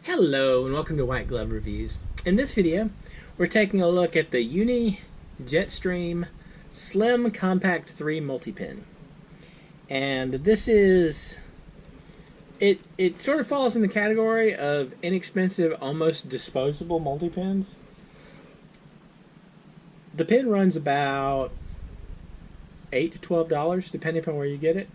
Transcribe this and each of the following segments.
Hello and welcome to White Glove Reviews. In this video, we're taking a look at the Uni Jetstream Slim Compact 3 Multi-Pin. And this is, it sort of falls in the category of inexpensive, almost disposable multi-pins. The pin runs about $8 to $12 depending upon where you get it.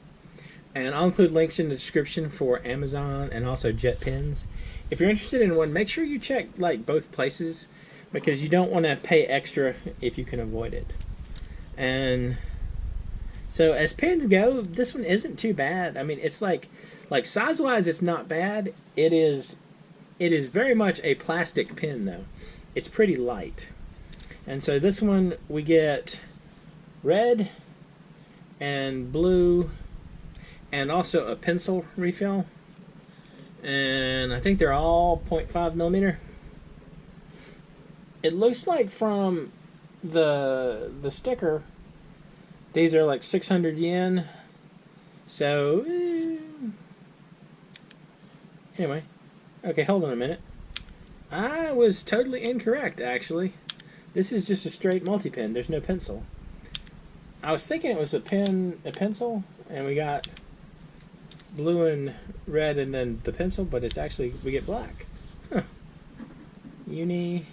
And I'll include links in the description for Amazon and also Jet Pins. If you're interested in one, make sure you check like both places because you don't want to pay extra if you can avoid it. And so as pins go, this one isn't too bad. I mean, it's like size-wise, it's not bad. It is very much a plastic pin though. It's pretty light. And so this one we get red and blue and also a pencil refill. And I think they're all 0.5 millimeter. It looks like from the sticker, these are like 600 yen. So, anyway. Okay, hold on a minute. I was totally incorrect, actually. This is just a straight multi-pin. There's no pencil. I was thinking it was a pencil, and we got blue and red and then the pencil, but it's actually, we get black. Huh. Uni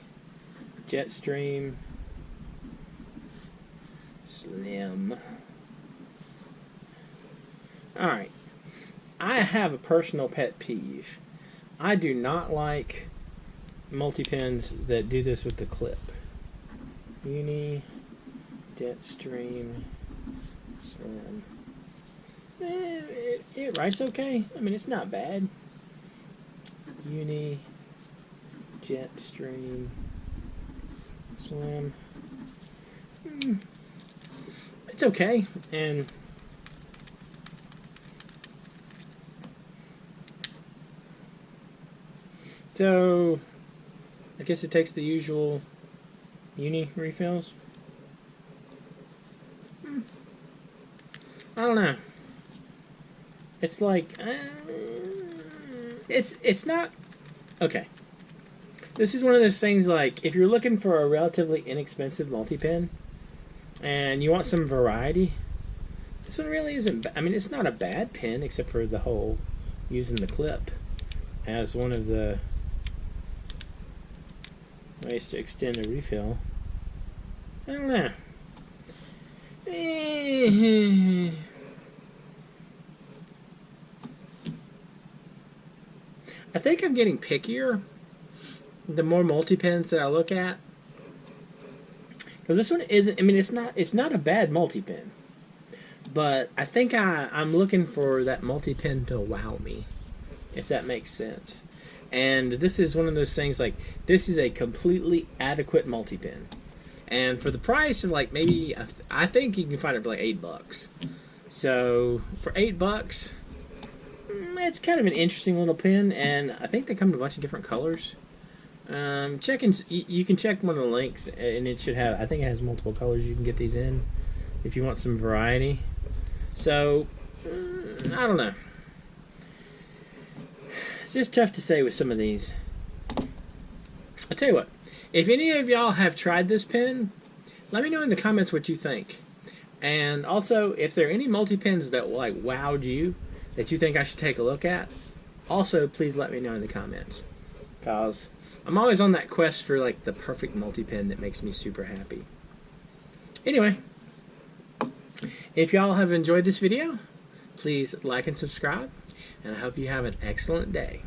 Jetstream Slim. Alright. I have a personal pet peeve. I do not like multi-pins that do this with the clip. Uni Jetstream Slim. It writes okay. I mean, it's not bad. Uni Jetstream Slim. It's okay. And so I guess it takes the usual Uni refills. I don't know. It's like, it's not, okay. This is one of those things like, if you're looking for a relatively inexpensive multi-pin, and you want some variety, this one really isn't, I mean, it's not a bad pin, except for the whole using the clip as one of the ways to extend a refill. I don't know. I think I'm getting pickier the more multi-pins that I look at, because this one isn't, I mean, it's not a bad multi-pin, but I think I'm looking for that multi-pin to wow me, if that makes sense. And this is one of those things, like, this is a completely adequate multi-pin, and for the price of like, maybe I think you can find it for like $8. So for $8, it's kind of an interesting little pin, and I think they come in a bunch of different colors. You can check one of the links, and it should have, I think it has multiple colors you can get these in if you want some variety. So, I don't know. It's just tough to say with some of these. I'll tell you what, if any of y'all have tried this pin, let me know in the comments what you think. And also, if there are any multi-pins that like wowed you, that you think I should take a look at, also please let me know in the comments, because I'm always on that quest for like the perfect multi-pin that makes me super happy. Anyway, if y'all have enjoyed this video, please like and subscribe, and I hope you have an excellent day.